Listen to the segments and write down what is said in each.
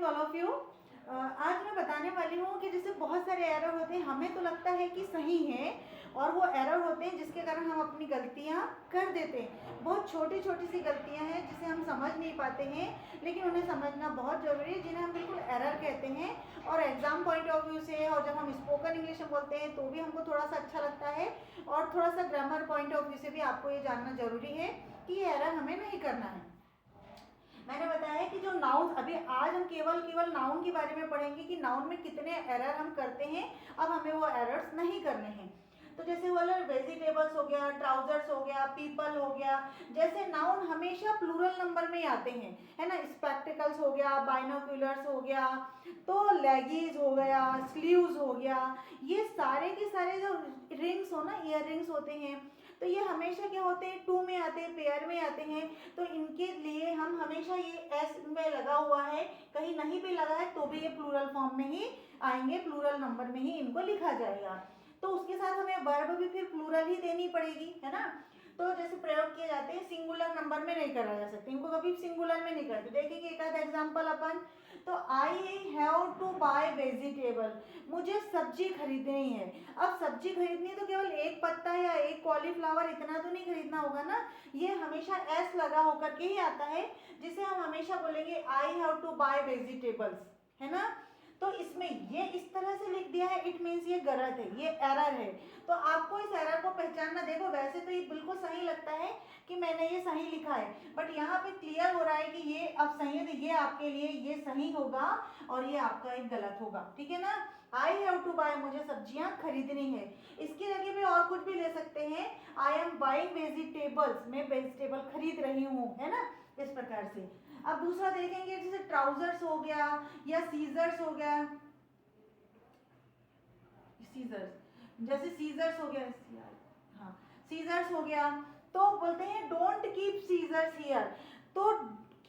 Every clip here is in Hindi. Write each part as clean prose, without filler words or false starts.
Morning all of you. आज मैं बताने वाली हूँ कि जैसे बहुत सारे एरर होते हैं, हमें तो लगता है कि सही है और वो एरर होते हैं जिसके कारण हम अपनी गलतियाँ कर देते हैं। बहुत छोटी छोटी सी गलतियाँ हैं जिसे हम समझ नहीं पाते हैं, लेकिन उन्हें समझना बहुत ज़रूरी है, जिन्हें हम बिल्कुल एरर कहते हैं। और एग्जाम पॉइंट ऑफ व्यू से और जब हम स्पोकन इंग्लिश में बोलते हैं तो भी हमको थोड़ा सा अच्छा लगता है, और थोड़ा सा ग्रामर पॉइंट ऑफ व्यू से भी आपको ये जानना ज़रूरी है कि ये एरर हमें नहीं करना है। मैंने बताया कि जो नाउन, अभी आज हम केवल नाउन के बारे में पढ़ेंगे कि नाउन में कितने एरर हम करते हैं। अब हमें वो एरर्स नहीं करने हैं। तो जैसे बोला वेजिटेबल्स हो गया, ट्राउजर्स हो गया, पीपल हो गया, जैसे नाउन हमेशा प्लूरल नंबर में आते हैं, है ना। स्पेक्टिकल्स हो गया, बाइनोक्यूलर्स हो गया, तो लेगीज हो गया, स्लीव्स हो गया, ये सारे के सारे जो रिंग्स हो ना, ईयर रिंग्स होते हैं, तो ये हमेशा क्या होते हैं, टू में आते हैं, पेयर में आते हैं। तो इनके लिए हम हमेशा ये एस में लगा हुआ है, कहीं नहीं भी लगा है तो भी ये प्लूरल फॉर्म में ही आएंगे, प्लूरल नंबर में ही इनको लिखा जाएगा। तो उसके साथ हमें वर्ब भी फिर प्लूरल ही देनी पड़ेगी, है ना। तो जैसे प्रयोग किए जाते हैं, सिंगुलर नंबर में नहीं करा जा सकते, इनको कभी सिंगुलर में नहीं करते। देखेंगे एक आध एग्जाम्पल अपन। तो I have to buy vegetable, मुझे सब्जी खरीदनी है। अब सब्जी खरीदनी है तो केवल एक पत्ता या एक कॉलीफ्लावर इतना तो नहीं खरीदना होगा ना, ये हमेशा एस लगा होकर के ही आता है, जिसे हम हमेशा बोलेंगे I have to buy vegetables, है ना। तो इसमें ये इस तरह से लिख दिया है, इट मीन्स ये गलत है, ये एरर है। तो आपको इस एरर को पहचानना, देखो वैसे तो ये बिल्कुल सही लगता है कि मैंने ये सही लिखा है, बट यहाँ पे क्लियर हो रहा है कि ये अब सही है, तो ये आपके लिए ये सही होगा और ये आपका एक गलत होगा, ठीक है ना। आई हैव टू बाय, मुझे सब्जियां खरीदनी है। इसकी जगह पे और कुछ भी ले सकते हैं, आई एम बाइंग वेजिटेबल्स, मैं वेजिटेबल खरीद रही हूँ, है ना, इस प्रकार से। अब दूसरा देखेंगे, जैसे ट्राउजर्स हो गया या सीजर्स हो गया, सीजर्स, जैसे सीजर्स हो गया, हाँ सीजर्स हो गया, तो बोलते हैं डोंट कीप सीजर्स हियर। तो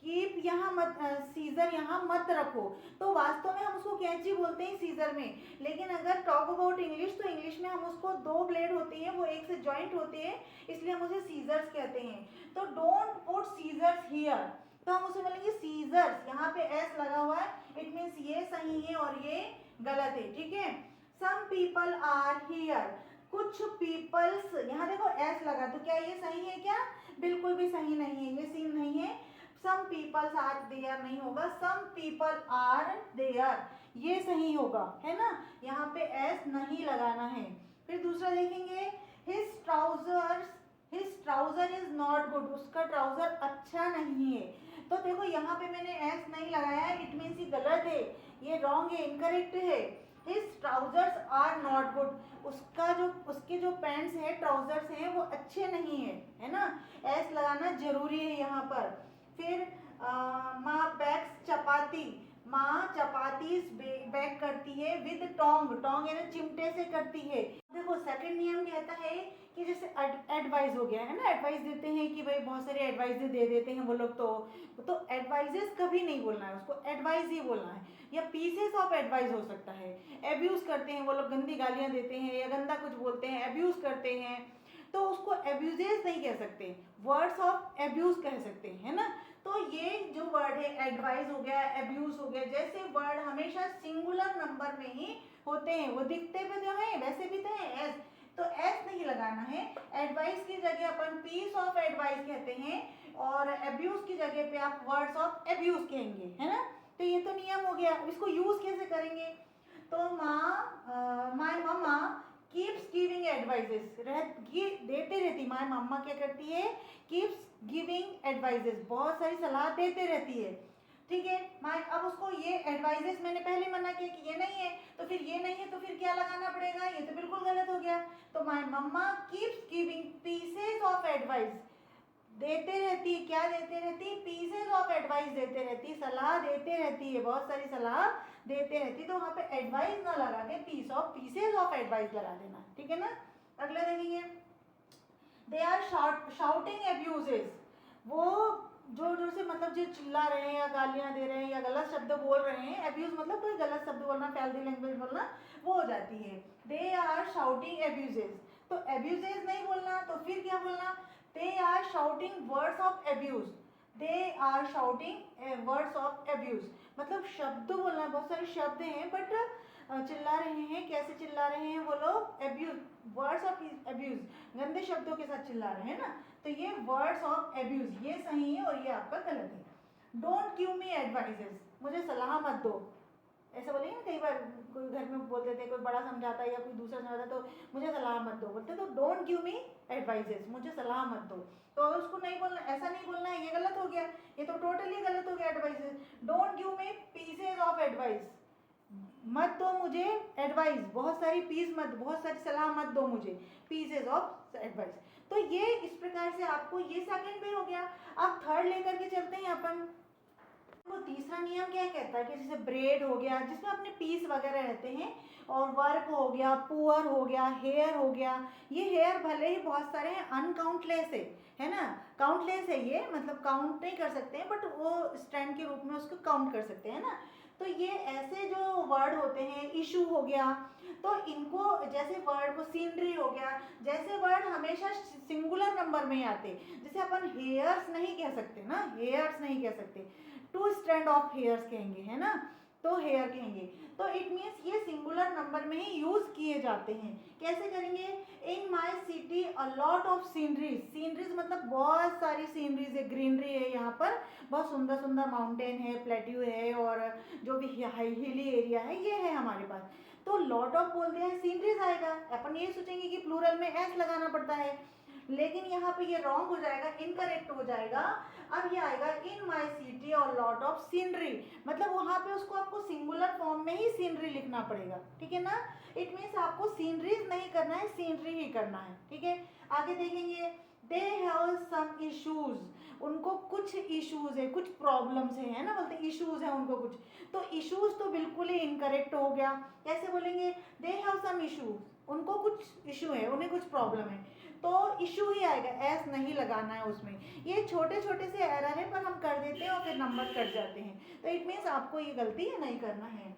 कीप यहाँ मत, सीजर यहाँ मत रखो। तो वास्तव में हम उसको कैंची बोलते हैं सीजर में, लेकिन अगर टॉक अबाउट इंग्लिश, तो इंग्लिश में हम उसको दो ब्लेड होती हैं, वो एक से जॉइंट होते हैं, इसलिए हम उसे सीजर्स कहते हैं। तो डोंट पुट सीजर्स हियर, तो हम उसे बोलेंगे सीजर्स, यहाँ पे एस लगा हुआ है, इट मीन्स ये सही है और ये गलत है, ठीक है। सम पीपल आर हियर, कुछ पीपल्स, यहाँ देखो एस लगा, तो क्या ये सही है क्या? बिल्कुल भी सही नहीं है, ये सीन नहीं है। सम पीपल्स आर देयर नहीं होगा, सम पीपल आर देयर, ये सही होगा, है ना। यहाँ पे एस नहीं लगाना है। फिर दूसरा देखेंगे, his trousers, his trouser is not good, उसका ट्राउजर अच्छा नहीं है। तो देखो यहाँ पे मैंने एस नहीं लगाया है, इट मीन्स ये गलत है, ये रॉन्ग है, इनकरेक्ट है। His trousers are not good, उसका जो, उसके जो पैंट्स है, ट्राउजर्स हैं, वो अच्छे नहीं है, है ना। एस लगाना जरूरी है यहाँ पर। फिर माँ बैक्स चपाती, माँ चपाती बैक करती है विद टोंग, टोंग यानी चिमटे से करती है। देखो सेकंड नियम कहता है कि जैसे एडवाइस हो गया, है ना, एडवाइस देते हैं कि भाई बहुत सारे एडवाइस दे देते हैं वो लोग, तो एडवाइजेस कभी नहीं बोलना है, उसको एडवाइस ही बोलना है, या पीसेस ऑफ एडवाइस हो सकता है। एब्यूज करते हैं वो लोग, गंदी गालियां देते हैं या गंदा कुछ बोलते हैं, एब्यूज करते हैं, तो उसको एब्यूजेस नहीं कह सकते, वर्ड्स ऑफ एब्यूज कह सकते हैं, है ना। तो ये जो वर्ड है, एडवाइस हो गया, एब्यूज हो गया, जैसे वर्ड हमेशा सिंगुलर नंबर में ही होते हैं, वो दिखते भी तो हैं, वैसे भी तो हैं एस, तो एस नहीं लगाना है। एडवाइस की जगह अपन पीस ऑफ एडवाइस कहते हैं, और एब्यूज की जगह पे आप वर्ड्स ऑफ एब्यूज कहेंगे, है ना। तो ये तो नियम हो गया। इसको यूज कैसे करेंगे, तो माँ, my mama keeps giving advices, देते रहती, माय मम्मा क्या करती है, कीप्स गिविंग एडवाइजेस, बहुत सारी सलाह देते रहती है, ठीक है। माय, अब उसको ये एडवाइजेस मैंने पहले मना किया कि ये नहीं है, तो फिर ये नहीं है, तो फिर क्या लगाना पड़ेगा, ये तो बिल्कुल गलत हो गया। तो my mama keeps giving pieces of advice, देते रहती, क्या देते रहती, पीसेस ऑफ एडवाइस देते रहती, सलाह देते रहती है, बहुत सारी सलाह देते रहती, तो वहां पे एडवाइस ना लगा के पीसेस ऑफ एडवाइस लगा देना, ठीक है ना। अगला देखेंगे, दे आर शाउटिंग एब्यूजेस, वो जोर जोर से, मतलब जो चिल्ला रहे हैं या गालियां दे रहे हैं या गलत शब्द बोल रहे हैं, एब्यूज मतलब कोई गलत शब्द बोलना, फैलती लैंग्वेज बोलना, वो हो जाती है। दे आर शाउटिंग एब्यूजेस, तो एब्यूजेस नहीं बोलना, तो फिर क्या बोलना, they are shouting words of abuse, they are shouting words of abuse, मतलब शब्द बोलना, बहुत सारे शब्द हैं बट चिल्ला रहे हैं। कैसे चिल्ला रहे हैं वो लोग? अब्यूज, वर्ड्स ऑफ अब्यूज, गंदे शब्दों के साथ चिल्ला रहे हैं ना। तो ये वर्ड्स ऑफ अब्यूज ये सही है और ये आपका गलत है। डोंट गिव मी एडवाइजेस, मुझे सलाह मत दो। ऐसा बोलेंगे ना, कई बार कोई घर में बोल देते हैं, कोई बड़ा समझाता है या कोई दूसरा समझाता है तो मुझे सलाह मत दो बोलते, तो डोंट गिव मी एडवाइजेस, मुझे सलाह मत दो। तो उसको नहीं बोलना, ऐसा नहीं बोलना है, ये गलत हो गया, ये तो टोटली गलत हो गया advises. Don't give me pieces of advice, मत दो मुझे एडवाइस, बहुत सारी पीस मत, बहुत सारी सलाह मत दो मुझे, पीसेज ऑफ एडवाइस। तो ये इस प्रकार से आपको ये सेकंड पे हो गया। अब थर्ड लेकर के चलते हैं अपन। वो तीसरा नियम क्या कहता है कि जैसे ब्रेड हो गया जिसमें अपने पीस वगैरह रहते हैं, और वर्क हो गया, पुअर हो गया, हेयर हो गया। ये हेयर भले ही बहुत सारे हैं, अनकाउंटलेस है ना, काउंटलेस है ये, मतलब काउंट नहीं कर सकते हैं बट वो स्टैंड के रूप में उसको काउंट कर सकते हैं ना। तो ये ऐसे जो वर्ड होते हैं, इशू हो गया, तो इनको जैसे वर्ड को सीनरी हो गया, जैसे वर्ड हमेशा सिंगुलर नंबर में ही आते, जैसे अपन हेयर्स नहीं कह सकते ना, हेयर्स नहीं कह सकते, टू स्ट्रैंड ऑफ हेयर्स कहेंगे, है ना, तो हेयर कहेंगे। तो इट मीन्स ये सिंगुलर नंबर में ही यूज किए जाते हैं। कैसे करेंगे? In my city a lot of sceneries, sceneries मतलब बहुत सारी सीनरीज है, ग्रीनरी है, यहाँ पर बहुत सुंदर सुंदर माउंटेन है, प्लेट्यू है, और जो भी हिली एरिया है ये है हमारे पास। तो लॉट ऑफ बोलते हैं, सीनरीज आएगा, अपन ये सोचेंगे कि प्लूरल में एस लगाना पड़ता है, लेकिन यहाँ पे ये रॉन्ग हो जाएगा, इनकरेक्ट हो जाएगा। अब ये आएगा इन माई सिटी और लॉट ऑफ सीनरी, मतलब वहाँ पे उसको आपको सिंगुलर फॉर्म में ही सीनरी लिखना पड़ेगा, ठीक है ना। इट मीन्स आपको सीनरीज नहीं करना है, सीनरी ही करना है, ठीक है। आगे देखेंगे, दे हैव सम इश्यूज, उनको कुछ इश्यूज है, कुछ प्रॉब्लम्स है ना, बोलते इश्यूज है उनको कुछ। तो इश्यूज तो बिल्कुल ही इनकरेक्ट हो गया। कैसे बोलेंगे? दे हैव सम इश्यूज, उनको कुछ इशू है, उन्हें कुछ प्रॉब्लम है, तो इशू ही आएगा, एस नहीं लगाना है उसमें। ये छोटे छोटे से एरर है पर हम कर देते हैं और फिर नंबर कट जाते हैं, तो इट मीन्स आपको ये गलती नहीं करना है।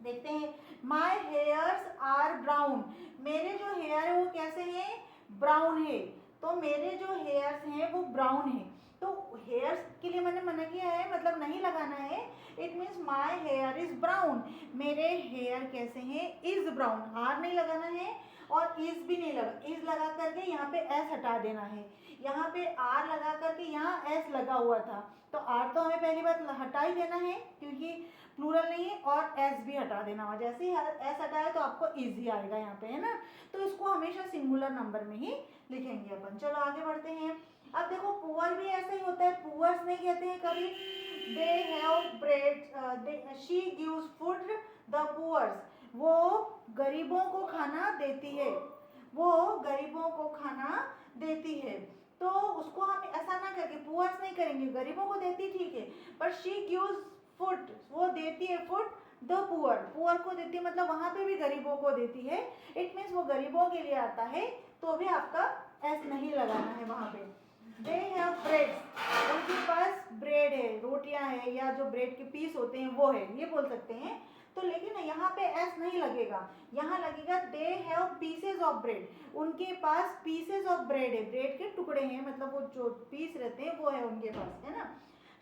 देखते हैं, माई हेयर्स आर ब्राउन, मेरे जो हेयर है वो कैसे हैं? ब्राउन है, तो मेरे जो हेयर्स हैं वो ब्राउन है। तो हेयर्स के लिए मैंने मना किया है, मतलब नहीं लगाना है। It means my here is brown, मेरे हेयर कैसे हैं? इज ब्राउन, आर नहीं लगाना है और इज भी नहीं लगा, इज लगा करके यहाँ पे एस हटा देना है, यहाँ पे आर लगा करके यहाँ एस लगा हुआ था, तो आर तो हमें पहली बात हटा ही देना है क्योंकि प्लूरल नहीं है, और एस भी हटा देना हो, जैसे ही एस हटाए तो आपको इजी आएगा यहाँ पे, है ना। तो इसको हमेशा सिंगुलर नंबर में ही लिखेंगे अपन। चलो आगे बढ़ते हैं। अब देखो पुअर भी ऐसा ही होता है, पुअर्स नहीं कहते हैं कभी। They have bread, she gives food the poors, वो गरीबों को खाना देती है, वो गरीबों को खाना देती है। तो उसको हम ऐसा ना करके पुअर्स नहीं करेंगे, गरीबों को देती ठीक है, पर शी गिव्स फूड, वो देती है फूड द पुअर, पुअर को देती है मतलब वहां पे भी गरीबों को देती है। इट मीन्स वो गरीबों के लिए आता है, तो भी आपका एस नहीं लगाना है वहां पे। दे हैव ब्रेड, उनके पास ब्रेड है, रोटियां है, या जो ब्रेड के पीस होते हैं वो है, ये बोल सकते हैं। तो लेकिन यहाँ पे एस नहीं लगेगा, यहाँ लगेगा they have pieces of bread, उनके पास पीसेज ऑफ ब्रेड है, ब्रेड के टुकड़े हैं, मतलब वो जो पीस रहते हैं वो है उनके पास, है ना।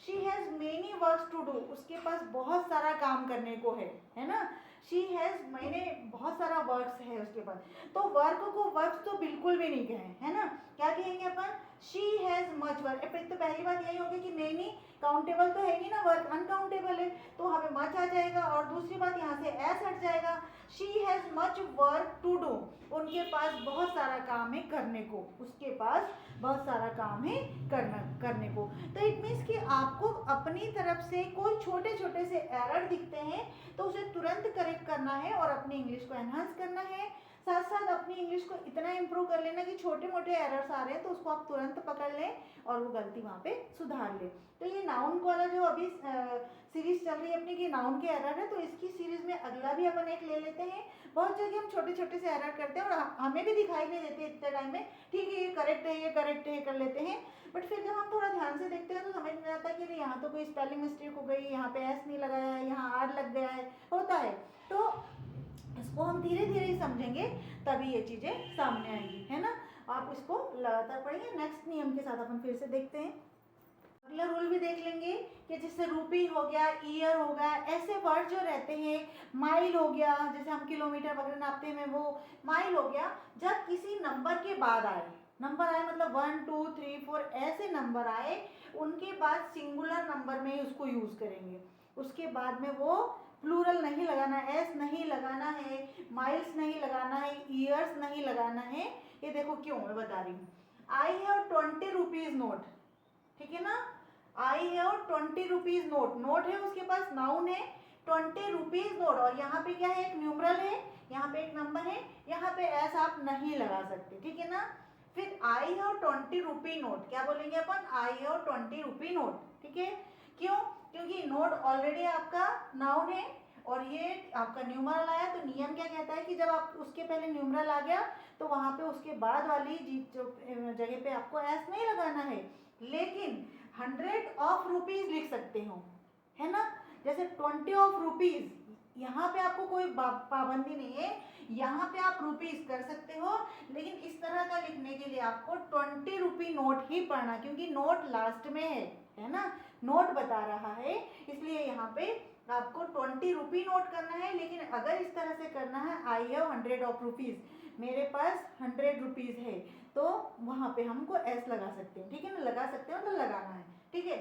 She has many works to do, उसके पास बहुत सारा काम करने को है ना। शी हैज, मैंने बहुत सारा वर्क्स है उसके पास, तो वर्क को वर्क्स तो बिल्कुल भी नहीं कहें, है ना। क्या कहेंगे अपन? She has much work. तो पहली बात यही होगी कि मेनी काउंटेबल तो है नहीं ना, वर्क अनकाउंटेबल है, तो हमें मच आ जाएगा, और दूसरी बात यहाँ से एस हट जाएगा। She has much work to do, उनके पास बहुत सारा काम है करने को, उसके पास बहुत सारा काम है करने को। तो इट मीन्स कि आपको अपनी तरफ से कोई छोटे छोटे से एरर दिखते हैं तो उसे तुरंत करेक्ट करना है और अपनी इंग्लिश को एनहांस करना है। साथ साथ अपनी इंग्लिश को इतना इम्प्रूव कर लेना कि छोटे मोटे एरर्स आ रहे हैं तो उसको आप तुरंत पकड़ लें और वो गलती वहाँ पे सुधार लें। तो ये नाउन वाला जो अभी सीरीज चल रही है अपनी की नाउन के एरर है, तो इसकी सीरीज में अगला भी अपन एक ले लेते हैं। बहुत जगह हम छोटे छोटे से एरर करते हैं और हमें भी दिखाई नहीं देते इतने टाइम में, ठीक है ये करेक्ट है, ये करेक्ट है, कर लेते हैं, बट फिर जब हम थोड़ा ध्यान से देखते हैं तो समझ में आता है कि यहाँ तो कोई स्पेलिंग मिस्टेक हो गई, यहाँ पे एस नहीं लगाया है, यहाँ आर लग गया है, होता है। तो इसको हम धीरे धीरे ही समझेंगे तभी ये चीजें सामने आएंगी, है ना। आप इसको लगातार पढ़िए। नेक्स्ट नियम के साथ अपन फिर से देखते हैं। अगला रूल भी देख लेंगे कि जैसे रूपी हो गया, ईयर हो गया, ऐसे वर्ड जो रहते हैं, माइल हो गया, जैसे हम किलोमीटर वगैरह नापते हैं वो माइल हो गया, जब किसी नंबर के बाद आए, नंबर आए मतलब 1 2 3 4 ऐसे नंबर आए, उनके बाद सिंगुलर नंबर में ही उसको यूज करेंगे। उसके बाद में वो प्लूरल नहीं लगाना, एस नहीं लगाना है, माइल्स नहीं लगाना है, ईयर्स नहीं लगाना है। ये देखो क्यों, मैं बता रही हूँ। आई हैव 20 रुपीज नोट, ठीक है ना, I have 20 rupees note, note है उसके पास, नाउन है, 20 रुपीज नोट, और यहाँ पे क्या है, एक न्यूमरल है, यहाँ पे एक नंबर है, यहाँ पे एस आप नहीं लगा सकते, ठीक है ना। फिर आई हैव 20 रुपी नोट, क्या बोलेंगे अपन, आई हैव 20 रुपी नोट, ठीक है। क्यों, क्योंकि नोट ऑलरेडी आपका नाउन है और ये आपका न्यूमरल आया, तो नियम क्या कहता है कि जब आप उसके पहले न्यूमरल आ गया तो वहां पे उसके बाद वाली जो जगह पे आपको एस नहीं लगाना है, लेकिन 100 ऑफ रुपीज लिख सकते हो, है ना। जैसे 20 ऑफ रुपीज, यहाँ पे आपको कोई पाबंदी नहीं है, यहाँ पे आप रुपीज कर सकते हो, लेकिन इस तरह का लिखने के लिए आपको 20 रुपी नोट ही पढ़ना, क्योंकि नोट लास्ट में है ना, नोट बता रहा है, इसलिए यहाँ पे आपको 20 रुपी नोट करना है। लेकिन अगर इस तरह से करना है, आई हैव 100 ऑफ रुपीज, मेरे पास 100 रुपीज है, तो वहां पे हमको एस लगा सकते हैं, ठीक है ना, लगा सकते हो तो लगाना है, ठीक है।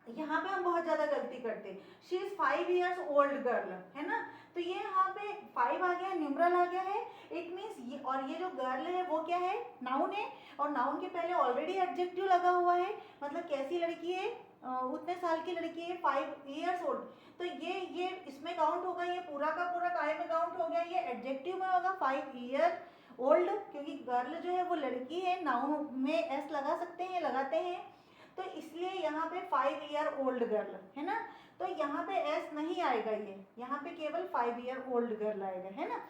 यहाँ पे हम बहुत ज्यादा गलती करते हैं, she is 5 years old girl, है ना, तो ये यहाँ पे 5 आ गया, न्यूमरल आ गया है, इट मीन्स ये, और ये जो गर्ल है वो क्या है, नाउन है, और नाउन के पहले ऑलरेडी एडजेक्टिव लगा हुआ है, मतलब कैसी लड़की है, उतने साल की लड़की है, 5 years ओल्ड, तो ये इसमें काउंट होगा, ये पूरा का पूरा काय में काउंट हो गया, ये एडजेक्टिव में होगा 5 year ओल्ड, क्योंकि गर्ल जो है वो लड़की है, नाउन में एस लगा सकते हैं, लगाते हैं, तो इसलिए यहाँ पे 5 year ओल्ड गर्ल, है ना, तो यहाँ पे एस नहीं आएगा, ये यहाँ पे केवल 5 year ओल्ड गर्ल आएगा, है ना।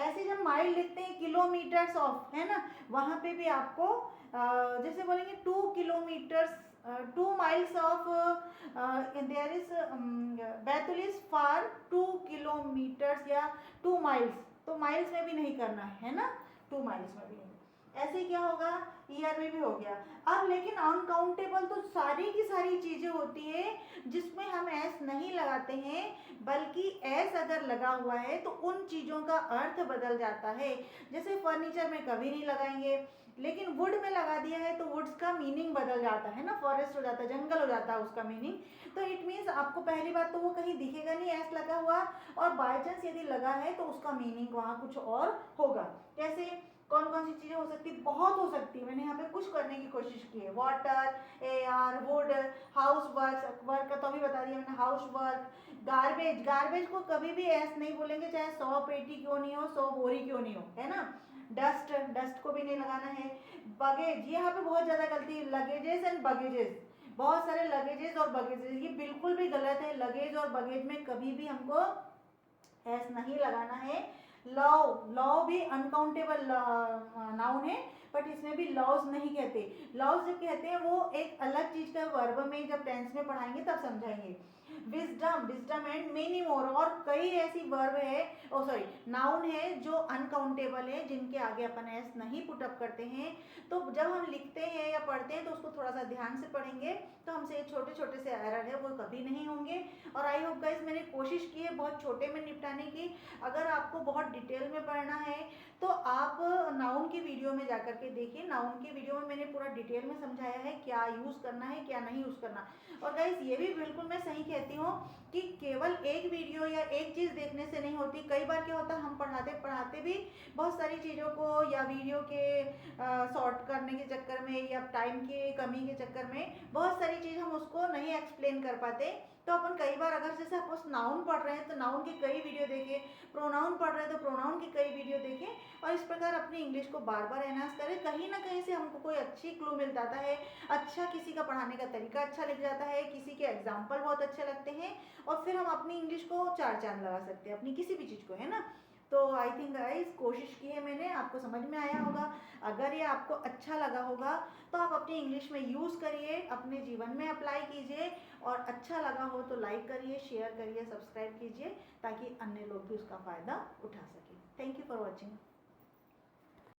ऐसे जब माइल लिखते हैं, किलोमीटर्स ऑफ, है ना, वहां पे भी आपको जैसे बोलेंगे 2 kilometres, 2 miles off, there is Betul is far 2 kilometres या 2 miles, तो माइल्स में भी नहीं करना है ना, 2 miles में भी नहीं। ऐसे क्या होगा, ईयर में भी हो गया। अब लेकिन अनकाउंटेबल तो सारी की सारी चीजें होती है जिसमें हम एस नहीं लगाते हैं, बल्कि एस अगर लगा हुआ है तो उन चीजों का अर्थ बदल जाता है। जैसे फर्नीचर में कभी नहीं लगाएंगे, लेकिन वुड में लगा दिया है तो वुड्स का मीनिंग बदल जाता है ना, फॉरेस्ट हो जाता है, जंगल हो जाता है उसका मीनिंग। तो इट मीन्स आपको पहली बात तो वो कहीं दिखेगा नहीं एस लगा हुआ, और बाय चांस यदि लगा है तो उसका मीनिंग वहाँ कुछ और होगा। कैसे, कौन कौन सी चीजें हो सकती, बहुत हो सकती है, मैंने यहाँ पे कुछ करने की कोशिश की है, water, air, would, house work, work का तो अभी बता दिया मैंने, हाउस वर्क, गार्बेज, गार्बेज को कभी भी ऐसे नहीं बोलेंगे, चाहे 100 पेटी क्यों नहीं हो, 100 बोरी क्यों नहीं हो, है ना। डस्ट, डस्ट को भी नहीं लगाना है। बगेज, यहाँ पे बहुत ज्यादा गलती है, लगेजेस एंड बगेजेस, बहुत सारे लगेजेस और बगेजेस, ये बिल्कुल भी गलत है, लगेज और बगेज में कभी भी हमको एस नहीं लगाना है। लॉ, लॉ भी अनकाउंटेबल नाउन है, बट इसमें भी लॉज नहीं कहते, लॉज जब कहते हैं वो एक अलग चीज का वर्ब में जब टेंस में पढ़ाएंगे तब समझाएंगे। Wisdom, wisdom and many more, और कई ऐसी वर्ब है, ओ सॉरी नाउन है जो अनकाउंटेबल है, जिनके आगे अपन एस नहीं पुटअप करते हैं। तो जब हम लिखते हैं या पढ़ते हैं तो उसको थोड़ा सा ध्यान से पढ़ेंगे, तो हमसे ये छोटे छोटे से एरर है वो कभी नहीं होंगे। और आई होप गाइस मैंने कोशिश की है बहुत छोटे में निपटाने की। अगर आपको बहुत डिटेल में पढ़ना है तो आप नाउन की वीडियो में जाकर के देखिए, नाउन की वीडियो में मैंने पूरा डिटेल में समझाया है क्या यूज करना है क्या नहीं यूज करना। और गाइस ये भी बिल्कुल मैं सही कहती हूँ कि केवल एक वीडियो या एक चीज देखने से नहीं होती। कई बार क्या होता है हम पढ़ाते पढ़ाते भी बहुत सारी चीजों को या वीडियो के शॉर्ट करने के चक्कर में या टाइम की कमी के चक्कर में बहुत सारी चीज हम उसको नहीं एक्सप्लेन कर पाते। तो अपन कई बार अगर जैसे आप नाउन पढ़ रहे हैं तो नाउन के कई वीडियो देखें, प्रोनाउन पढ़ रहे हैं तो प्रोनाउन के कई वीडियो देखें, और इस प्रकार अपनी इंग्लिश को बार बार एनहांस करें। कहीं ना कहीं से हमको कोई अच्छी क्लू मिल जाता है, अच्छा किसी का पढ़ाने का तरीका अच्छा लग जाता है, किसी के एग्जाम्पल बहुत अच्छे लगते हैं, और फिर हम अपनी इंग्लिश को 4 चांद लगा सकते हैं अपनी किसी भी चीज़ को, है ना। तो आई थिंक गाइस कोशिश की है मैंने, आपको समझ में आया होगा। अगर ये आपको अच्छा लगा होगा तो आप अपनी इंग्लिश में यूज़ करिए, अपने जीवन में अप्लाई कीजिए, और अच्छा लगा हो तो लाइक करिए, शेयर करिए, सब्सक्राइब कीजिए, ताकि अन्य लोग भी उसका फ़ायदा उठा सकें। Thank you for watching.